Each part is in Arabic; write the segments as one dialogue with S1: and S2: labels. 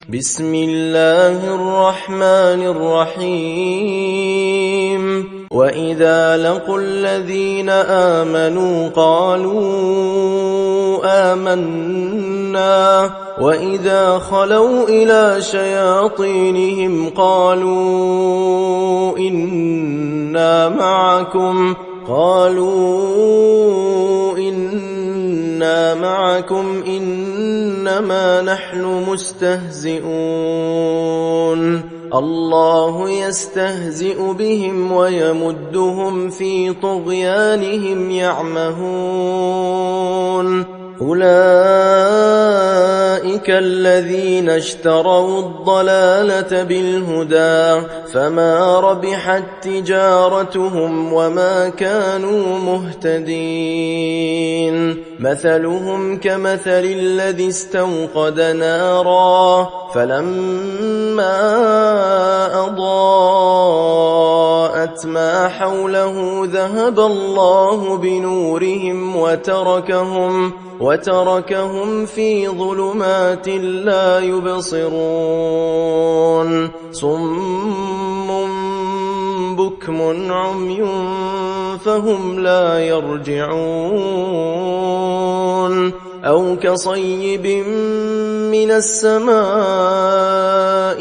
S1: بسم الله الرحمن الرحيم وإذا لقوا الذين آمنوا قالوا آمنا وإذا خلوا إلى شياطينهم قالوا إنا معكم إنما نحن مستهزئون الله يستهزئ بهم ويمدهم في طغيانهم يعمهون أولئك الذين اشتروا الضلالة بالهدى فما ربحت تجارتهم وما كانوا مهتدين مثلهم كمثل الذي استوقد نارا فلما أضاءت ما حوله ذهب الله بنورهم وتركهم في ظلمات لا يبصرون صم بكم عمي فهم لا يرجعون أو كصيب من السماء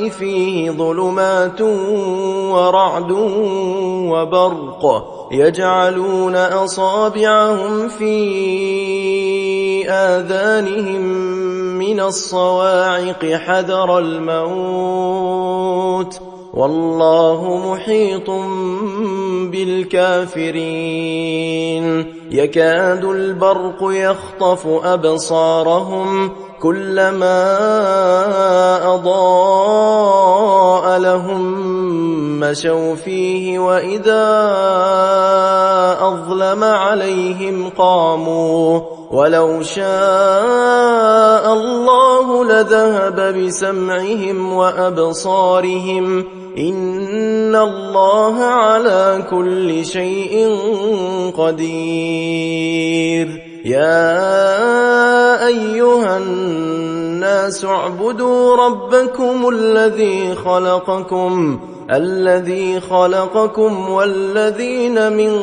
S1: فيه ظلمات ورعد وبرق يجعلون أصابعهم في آذانهم من الصواعق حذر الموت والله محيط بالكافرين يكاد البرق يخطف أبصارهم كلما أضاء لهم مشوا فيه وإذا أظلم عليهم قاموا ولو شاء الله لذهب بسمعهم وأبصارهم إن الله على كل شيء قدير يا أيها الناس اعبدوا ربكم الذي خلقكم والذين من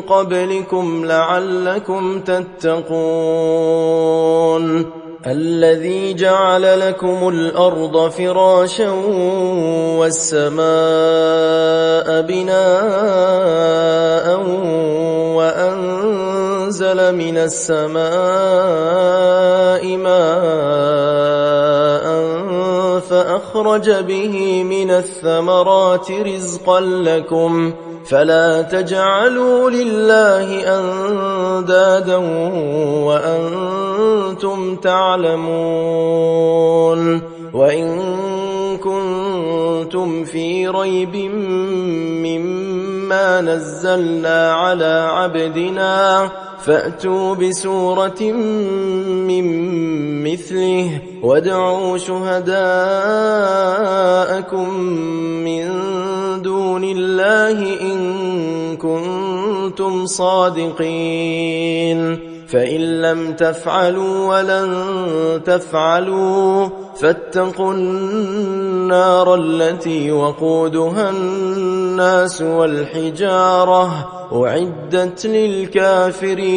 S1: قبلكم لعلكم تتقون الذي جعل لكم الأرض فراشا والسماء بناء وأنزل من السماء ماء فأخرج به من الثمرات رزقا لكم فلا تجعلوا لله أندادا وأنتم تعلمون وإن كنتم في ريب مما نزلنا على عبدنا فأتوا بسورة من مثله وادعوا شهداءكم من دون الله إن كنتم صادقين فإن لم تفعلوا ولن تفعلوا فاتقوا النار التي وقودها الناس والحجارة أعدت للكافرين